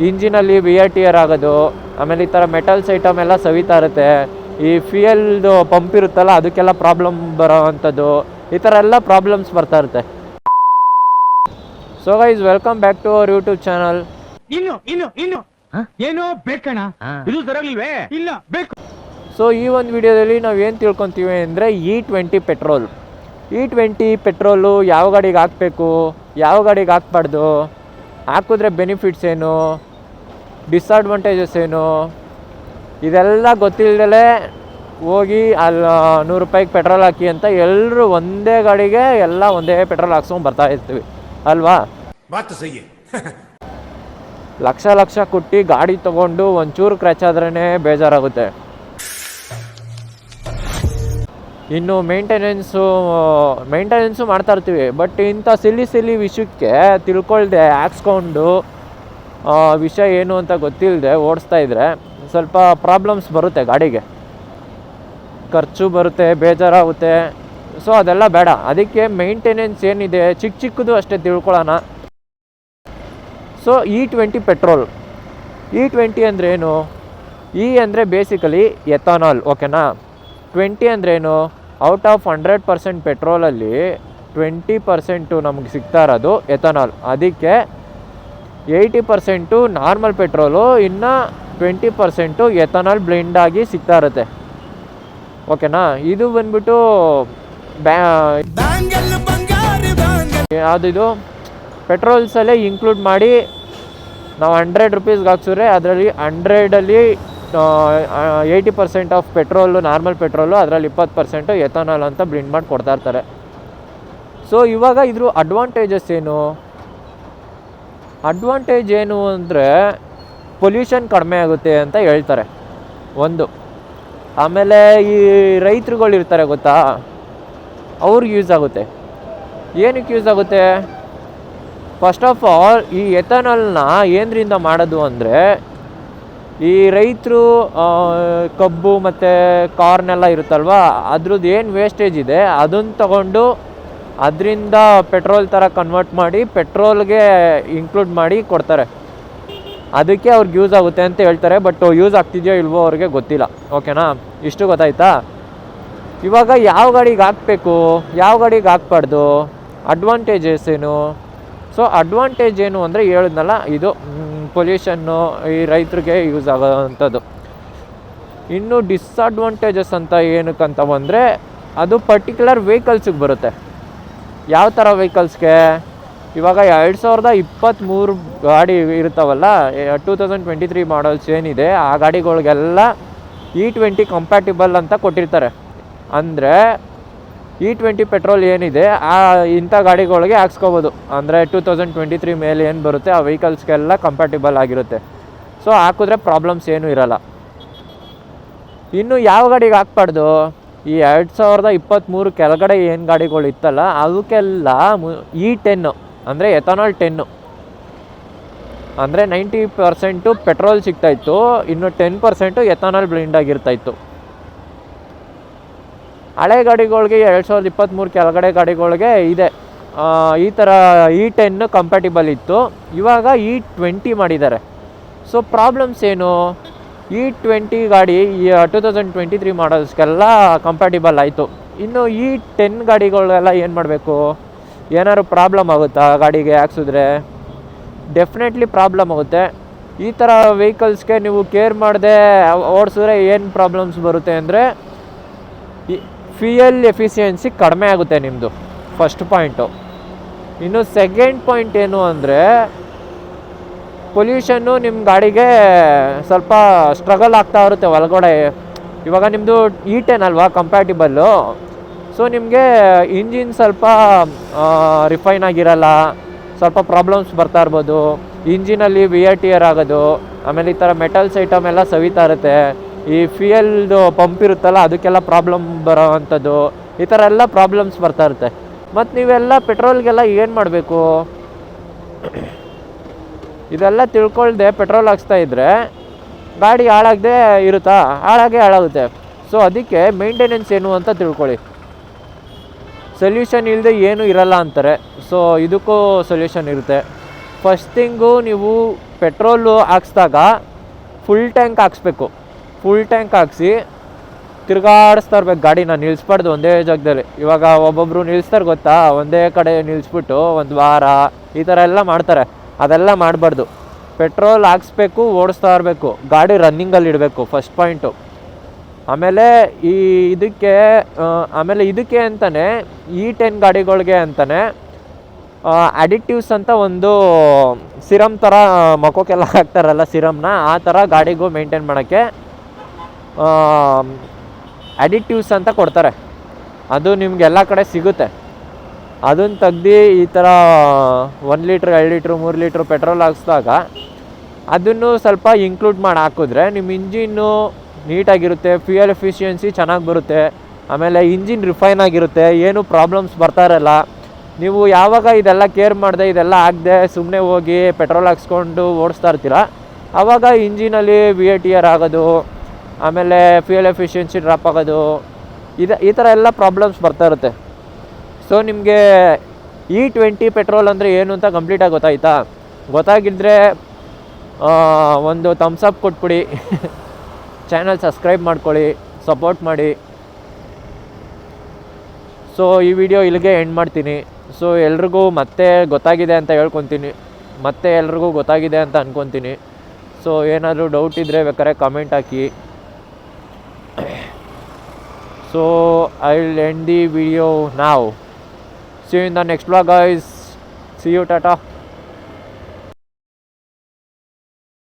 ಇಂಜಿನಲ್ಲಿ wear tear ಆಗೋದು, ಆಮೇಲೆ ಈ ಥರ ಮೆಟಲ್ಸ್ ಐಟಮ್ ಎಲ್ಲ ಸವಿತಾ ಇರುತ್ತೆ. ಈ ಫ್ಯೂಯಲ್ದು ಪಂಪ್ ಇರುತ್ತಲ್ಲ ಅದಕ್ಕೆಲ್ಲ ಪ್ರಾಬ್ಲಮ್ ಬರೋ ಅಂಥದ್ದು, ಈ ಥರ ಎಲ್ಲ ಪ್ರಾಬ್ಲಮ್ಸ್ ಬರ್ತಾ ಇರುತ್ತೆ. So guys, welcome back to our YouTube channel. ಏನೋ ಬೇಕಣ್ಣ, ಇದು ಸರಿಯಾಗಿಲ್ವೇ? ಇಲ್ಲ ಬೇಕು. ಸೊ ಈ ಒಂದು ವಿಡಿಯೋದಲ್ಲಿ ನಾವು ಏನು ತಿಳ್ಕೊತೀವಿ ಅಂದರೆ E20 ಪೆಟ್ರೋಲ್. E20 ಪೆಟ್ರೋಲು ಯಾವ ಗಾಡಿಗೆ ಹಾಕಬೇಕು, ಯಾವ ಗಾಡಿಗೆ ಹಾಕ್ಬಾರ್ದು, ಹಾಕಿದ್ರೆ ಬೆನಿಫಿಟ್ಸ್ ಏನು, ಡಿಸ್ಅಡ್ವಾಂಟೇಜಸ್ ಏನು, ಇದೆಲ್ಲ ಗೊತ್ತಿಲ್ಲದೆ ಹೋಗಿ ಅಲ್ಲಿ 100 ರೂಪಾಯಿಗೆ ಪೆಟ್ರೋಲ್ ಹಾಕಿ ಅಂತ ಎಲ್ಲರೂ ಒಂದೇ ಗಾಡಿಗೆ ಎಲ್ಲ ಒಂದೇ ಪೆಟ್ರೋಲ್ ಹಾಕ್ಸ್ಕೊಂಡು ಬರ್ತಾ ಇರ್ತೀವಿ ಅಲ್ವಾ. ಲಕ್ಷ ಕೊಟ್ಟು ಗಾಡಿ ತೊಗೊಂಡು ಒಂಚೂರು ಕ್ರ್ಯಾಚ್ ಆದ್ರೇ ಬೇಜಾರಾಗುತ್ತೆ. ಇನ್ನು ಮೇಂಟೆನೆನ್ಸು ಮಾಡ್ತಾ ಇರ್ತೀವಿ. ಬಟ್ ಇಂಥ ಸಿಲ್ಲಿ ವಿಷಯಕ್ಕೆ ತಿಳ್ಕೊಳ್ದೆ ಹಾಕ್ಸ್ಕೊಂಡು ವಿಷಯ ಏನು ಅಂತ ಗೊತ್ತಿಲ್ಲದೆ ಓಡಿಸ್ತಾ ಇದ್ದರೆ ಸ್ವಲ್ಪ ಪ್ರಾಬ್ಲಮ್ಸ್ ಬರುತ್ತೆ, ಗಾಡಿಗೆ ಖರ್ಚು ಬರುತ್ತೆ, ಬೇಜಾರಾಗುತ್ತೆ. ಸೊ ಅದೆಲ್ಲ ಬೇಡ. ಅದಕ್ಕೆ ಮೇಂಟೆನೆನ್ಸ್ ಏನಿದೆ ಚಿಕ್ಕದು ಅಷ್ಟೇ ತಿಳ್ಕೊಳ್ಳೋಣ. So E20 petrol. E20 ಅಂದರೆ ಏನು? E ಅಂದರೆ ಬೇಸಿಕಲಿ ಎಥನಾಲ್, ಓಕೆನಾ. 20 ಅಂದ್ರೇನು? ಔಟ್ ಆಫ್ 100% ಪೆಟ್ರೋಲಲ್ಲಿ 20% ನಮಗೆ ಸಿಗ್ತಾ ಇರೋದು ಎಥನಾಲ್. ಅದಕ್ಕೆ 80% ನಾರ್ಮಲ್ ಪೆಟ್ರೋಲು, ಇನ್ನು 20% ಎಥನಾಲ್ ಬ್ಲೆಂಡ್ ಆಗಿ ಸಿಗ್ತಾ ಇರುತ್ತೆ, ಓಕೆನಾ. ಇದು ಬಂದ್ಬಿಟ್ಟು ಯಾವುದಿದು ಪೆಟ್ರೋಲ್ಸಲ್ಲೇ ಇನ್ಕ್ಲೂಡ್ ಮಾಡಿ ನಾವು 100 ರೂಪೀಸ್ಗೆ ಹಾಕ್ಸಿದ್ರೆ ಅದರಲ್ಲಿ 100ಅಲ್ಲಿ 80% ಆಫ್ ಪೆಟ್ರೋಲು ನಾರ್ಮಲ್ ಪೆಟ್ರೋಲು, ಅದರಲ್ಲಿ 20% ಎಥನಾಲ್ ಅಂತ ಬ್ಲೆಂಡ್ ಮಾಡಿ ಕೊಡ್ತಾ ಇರ್ತಾರೆ. ಸೊ ಇವಾಗ ಇದ್ರ ಅಡ್ವಾಂಟೇಜಸ್ ಏನು? ಅಡ್ವಾಂಟೇಜ್ ಏನು ಅಂದರೆ ಪೊಲ್ಯೂಷನ್ ಕಡಿಮೆ ಆಗುತ್ತೆ ಅಂತ ಹೇಳ್ತಾರೆ ಒಂದು. ಆಮೇಲೆ ಈ ರೈತರುಗಳಿರ್ತಾರೆ ಗೊತ್ತಾ, ಅವ್ರಿಗೆ ಯೂಸ್ ಆಗುತ್ತೆ. ಏನಕ್ಕೆ ಯೂಸ್ ಆಗುತ್ತೆ? ಫಸ್ಟ್ ಆಫ್ ಆಲ್ ಈ ಎಥನಾಲ್ನ ಏನರಿಂದ ಮಾಡೋದು ಅಂದರೆ, ಈ ರೈತರು ಕಬ್ಬು ಮತ್ತು ಕಾರ್ನೆಲ್ಲ ಇರುತ್ತಲ್ವ, ಅದ್ರದ್ದು ಏನು ವೇಸ್ಟೇಜ್ ಇದೆ ಅದನ್ನು ತಗೊಂಡು ಅದರಿಂದ ಪೆಟ್ರೋಲ್ ಥರ ಕನ್ವರ್ಟ್ ಮಾಡಿ ಪೆಟ್ರೋಲ್ಗೆ ಇನ್ಕ್ಲೂಡ್ ಮಾಡಿ ಕೊಡ್ತಾರೆ. ಅದಕ್ಕೆ ಅವ್ರಿಗೆ ಯೂಸ್ ಆಗುತ್ತೆ ಅಂತ ಹೇಳ್ತಾರೆ. ಬಟ್ ಯೂಸ್ ಆಗ್ತಿದೆಯೋ ಇಲ್ವೋ ಅವ್ರಿಗೆ ಗೊತ್ತಿಲ್ಲ, ಓಕೆನಾ. ಇಷ್ಟು ಗೊತ್ತಾಯ್ತಾ? ಇವಾಗ ಯಾವ ಗಾಡಿಗೆ ಹಾಕಬೇಕು, ಯಾವ ಗಾಡಿಗೆ ಹಾಕ್ಬಾರ್ದು, ಅಡ್ವಾಂಟೇಜಸ್ ಏನು? ಸೊ ಅಡ್ವಾಂಟೇಜ್ ಏನು ಅಂದರೆ ಹೇಳಿದ್ನಲ್ಲ, ಇದು ಪೊಲ್ಯೂಷನ್ನು, ಈ ರೈತರಿಗೆ ಯೂಸ್ ಆಗೋವಂಥದ್ದು. ಇನ್ನು ಡಿಸ್ಅಡ್ವಾಂಟೇಜಸ್ ಅಂತ ಏನಕ್ಕಂತ ಬಂದರೆ ಅದು ಪರ್ಟಿಕ್ಯುಲರ್ ವೆಹಿಕಲ್ಸಿಗೆ ಬರುತ್ತೆ. ಯಾವ ಥರ ವೆಹಿಕಲ್ಸ್ಗೆ? ಇವಾಗ 2023 ಗಾಡಿ ಇರ್ತಾವಲ್ಲ, 2023 ಮಾಡಲ್ಸ್ ಏನಿದೆ ಆ ಗಾಡಿಗಳಿಗೆಲ್ಲ E20 ಕಂಪ್ಯಾಟಿಬಲ್ ಅಂತ ಕೊಟ್ಟಿರ್ತಾರೆ. ಅಂದರೆ E20 ಪೆಟ್ರೋಲ್ ಏನಿದೆ ಇಂಥ ಗಾಡಿಗಳಿಗೆ ಹಾಕ್ಸ್ಕೋಬೋದು. ಅಂದರೆ 2023 ಮೇಲೆ ಏನು ಬರುತ್ತೆ ಆ ವೆಹಿಕಲ್ಸ್ಗೆಲ್ಲ ಕಂಪ್ಯಾಟಿಬಲ್ ಆಗಿರುತ್ತೆ. ಸೊ ಹಾಕಿದ್ರೆ ಪ್ರಾಬ್ಲಮ್ಸ್ ಏನೂ ಇರೋಲ್ಲ. ಇನ್ನು ಯಾವ ಗಾಡಿಗೆ ಹಾಕ್ಬಾರ್ದು? ಈ 2023 ಕೆಳಗಡೆ ಏನು ಗಾಡಿಗಳು ಇತ್ತಲ್ಲ ಅವಕ್ಕೆಲ್ಲ E10 ಅಂದರೆ ಎಥನಾಲ್ 10, ಅಂದರೆ 90% ಪೆಟ್ರೋಲ್ ಸಿಗ್ತಾಯಿತ್ತು, ಇನ್ನು 10% ಎಥನಾಲ್ ಬ್ಲೆಂಡ್ ಆಗಿರ್ತಾಯಿತ್ತು. ಹಳೆ ಗಾಡಿಗಳಿಗೆ 2023 ಕೆಳಗಡೆ ಗಾಡಿಗಳಿಗೆ ಇದೆ ಈ ಥರ E10 ಕಂಪ್ಯಾಟಿಬಲ್ ಇತ್ತು. ಇವಾಗ E20 ಮಾಡಿದ್ದಾರೆ. ಸೊ ಪ್ರಾಬ್ಲಮ್ಸ್ ಏನು? E20 ಗಾಡಿ 2023 ಮಾಡಲ್ಸ್ಗೆಲ್ಲ ಕಂಪ್ಯಾಟಿಬಲ್ ಆಯಿತು. ಇನ್ನು E10 ಗಾಡಿಗಳೆಲ್ಲ ಏನು ಮಾಡಬೇಕು? ಏನಾದ್ರು ಪ್ರಾಬ್ಲಮ್ ಆಗುತ್ತಾ ಗಾಡಿಗೆ ಹಾಕ್ಸಿದ್ರೆ? ಡೆಫಿನೆಟ್ಲಿ ಪ್ರಾಬ್ಲಮ್ ಆಗುತ್ತೆ. ಈ ಥರ ವೆಹಿಕಲ್ಸ್ಗೆ ನೀವು ಕೇರ್ ಮಾಡದೆ ಓಡಿಸಿದ್ರೆ ಏನು ಪ್ರಾಬ್ಲಮ್ಸ್ ಬರುತ್ತೆ ಅಂದರೆ, ಫ್ಯೂಯಲ್ ಎಫಿಷಿಯನ್ಸಿ ಕಡಿಮೆ ಆಗುತ್ತೆ ನಿಮ್ಮದು, ಫಸ್ಟ್ ಪಾಯಿಂಟು. ಇನ್ನು ಸೆಕೆಂಡ್ ಪಾಯಿಂಟ್ ಏನು ಅಂದರೆ ಪೊಲ್ಯೂಷನ್ನು ನಿಮ್ಮ ಗಾಡಿಗೆ ಸ್ವಲ್ಪ ಸ್ಟ್ರಗಲ್ ಆಗ್ತಾ ಇರುತ್ತೆ ಒಳಗಡೆ. ಇವಾಗ ನಿಮ್ಮದು E10 ಅಲ್ವಾ ಕಂಪ್ಯಾಟಿಬಲ್ಲು. ಸೊ ನಿಮಗೆ ಇಂಜಿನ್ ಸ್ವಲ್ಪ ರಿಫೈನ್ ಆಗಿರಲ್ಲ, ಸ್ವಲ್ಪ ಪ್ರಾಬ್ಲಮ್ಸ್ ಬರ್ತಾ ಇರ್ಬೋದು. ಇಂಜಿನಲ್ಲಿ ವಿಯರ್ ಟಿಯರ್ ಆಗೋದು, ಆಮೇಲೆ ಈ ಥರ ಮೆಟಲ್ಸ್ ಐಟಮ್ ಎಲ್ಲ ಸವಿತಾ ಇರುತ್ತೆ. ಈ ಫ್ಯೂಯಲ್ದು ಪಂಪ್ ಇರುತ್ತಲ್ಲ ಅದಕ್ಕೆಲ್ಲ ಪ್ರಾಬ್ಲಮ್ ಬರೋ ಅಂಥದ್ದು, ಈ ಥರ ಎಲ್ಲ ಪ್ರಾಬ್ಲಮ್ಸ್ ಬರ್ತಾ ಇರುತ್ತೆ. ಮತ್ತು ನೀವೆಲ್ಲ ಪೆಟ್ರೋಲ್ಗೆಲ್ಲ ಏನು ಮಾಡಬೇಕು? ಇದೆಲ್ಲ ತಿಳ್ಕೊಳ್ದೆ ಪೆಟ್ರೋಲ್ ಹಾಕ್ಸ್ತಾ ಇದ್ದರೆ ಗಾಡಿ ಹಾಳಾಗದೆ ಇರುತ್ತಾ? ಹಾಳಾಗುತ್ತೆ. ಸೊ ಅದಕ್ಕೆ ಮೇಂಟೆನೆನ್ಸ್ ಏನು ಅಂತ ತಿಳ್ಕೊಳ್ಳಿ. ಸೊಲ್ಯೂಷನ್ ಇಲ್ಲದೆ ಏನೂ ಇರಲ್ಲ ಅಂತಾರೆ. ಸೊ ಇದಕ್ಕೂ ಸೊಲ್ಯೂಷನ್ ಇರುತ್ತೆ. ಫಸ್ಟ್ ಥಿಂಗು ನೀವು ಪೆಟ್ರೋಲು ಹಾಕ್ಸ್ದಾಗ ಫುಲ್ ಟ್ಯಾಂಕ್ ಹಾಕ್ಸ್ಬೇಕು. ಫುಲ್ ಟ್ಯಾಂಕ್ ಹಾಕ್ಸಿ ತಿರ್ಗಾಡಿಸ್ತಾ ಇರ್ಬೇಕು ಗಾಡಿನ, ನಿಲ್ಲಿಸ್ಬಾರ್ದು ಒಂದೇ ಜಾಗದಲ್ಲಿ. ಇವಾಗ ಒಬ್ಬೊಬ್ರು ನಿಲ್ಲಿಸ್ತಾರೆ ಗೊತ್ತಾ, ಒಂದೇ ಕಡೆ ನಿಲ್ಲಿಸ್ಬಿಟ್ಟು ಒಂದು ವಾರ ಈ ಥರ ಎಲ್ಲ ಮಾಡ್ತಾರೆ. ಅದೆಲ್ಲ ಮಾಡಬಾರ್ದು. ಪೆಟ್ರೋಲ್ ಹಾಕ್ಸ್ಬೇಕು, ಓಡಿಸ್ತಾ ಇರಬೇಕು, ಗಾಡಿ ರನ್ನಿಂಗಲ್ಲಿ ಇಡಬೇಕು, ಫಸ್ಟ್ ಪಾಯಿಂಟು. ಆಮೇಲೆ ಇದಕ್ಕೆ ಅಂತಲೇ E10 ಗಾಡಿಗಳಿಗೆ ಅಂತಲೇ ಅಡಿಕ್ಟಿವ್ಸ್ ಅಂತ ಒಂದು ಸಿರಮ್ ಥರ ಮಖಕ್ಕೆಲ್ಲ ಹಾಕ್ತಾರಲ್ಲ ಸಿರಮ್ನ, ಆ ಥರ ಗಾಡಿಗೂ ಮೇಂಟೈನ್ ಮಾಡೋಕ್ಕೆ ಅಡಿಕ್ಟಿವ್ಸ್ ಅಂತ ಕೊಡ್ತಾರೆ. ಅದು ನಿಮ್ಗೆ ಎಲ್ಲ ಕಡೆ ಸಿಗುತ್ತೆ. ಅದನ್ನು ತೆಗ್ದು ಈ ಥರ 1 ಲೀಟ್ರ್ 2 ಲೀಟ್ರ್ 3 ಲೀಟ್ರ್ ಪೆಟ್ರೋಲ್ ಹಾಕ್ಸಿದಾಗ ಅದನ್ನು ಸ್ವಲ್ಪ ಇನ್ಕ್ಲೂಡ್ ಮಾಡಿ ಹಾಕಿದ್ರೆ ನಿಮ್ಮ ಇಂಜಿನ್ನು ನೀಟಾಗಿರುತ್ತೆ, ಫ್ಯೂಯಲ್ ಎಫಿಷಿಯನ್ಸಿ ಚೆನ್ನಾಗಿ ಬರುತ್ತೆ. ಆಮೇಲೆ ಇಂಜಿನ್ ರಿಫೈನ್ ಆಗಿರುತ್ತೆ, ಏನು ಪ್ರಾಬ್ಲಮ್ಸ್ ಬರ್ತಾ ಇರಲ್ಲ. ನೀವು ಯಾವಾಗ ಇದೆಲ್ಲ ಕೇರ್ ಮಾಡಿದೆ, ಇದೆಲ್ಲ ಆಗದೆ ಸುಮ್ಮನೆ ಹೋಗಿ ಪೆಟ್ರೋಲ್ ಹಾಕ್ಸ್ಕೊಂಡು ಓಡಿಸ್ತಾ ಇರ್ತೀರ, ಆವಾಗ ಇಂಜಿನಲ್ಲಿ VATR ಆಗೋದು, ಆಮೇಲೆ ಫ್ಯೂಯಲ್ ಎಫಿಷಿಯನ್ಸಿ ಡ್ರಾಪ್ ಆಗೋದು, ಈ ಥರ ಎಲ್ಲ ಪ್ರಾಬ್ಲಮ್ಸ್ ಬರ್ತಾ ಇರುತ್ತೆ. ಸೊ ನಿಮಗೆ E20 ಪೆಟ್ರೋಲ್ ಅಂದರೆ ಏನು ಅಂತ ಕಂಪ್ಲೀಟಾಗಿ ಗೊತ್ತಾಯ್ತಾ? ಗೊತ್ತಾಗಿದ್ದರೆ ಒಂದು ಥಮ್ಸ್ ಅಪ್ ಕೊಟ್ಬಿಡಿ, ಚಾನಲ್ ಸಬ್ಸ್ಕ್ರೈಬ್ ಮಾಡ್ಕೊಳ್ಳಿ, ಸಪೋರ್ಟ್ ಮಾಡಿ. ಸೊ ಈ ವಿಡಿಯೋ ಇಲ್ಲಿಗೆ ಎಂಡ್ ಮಾಡ್ತೀನಿ. ಸೊ ಎಲ್ರಿಗೂ ಮತ್ತೆ ಗೊತ್ತಾಗಿದೆ ಅಂತ ಹೇಳ್ಕೊತೀನಿ, ಮತ್ತೆ ಎಲ್ರಿಗೂ ಗೊತ್ತಾಗಿದೆ ಅಂತ ಅಂದ್ಕೊತೀನಿ. ಸೊ ಏನಾದರೂ ಡೌಟ್ ಇದ್ದರೆ ಬೇಕಾದ್ರೆ comment hockey. So I will end the video now. See you in the next vlog guys. See you, tata.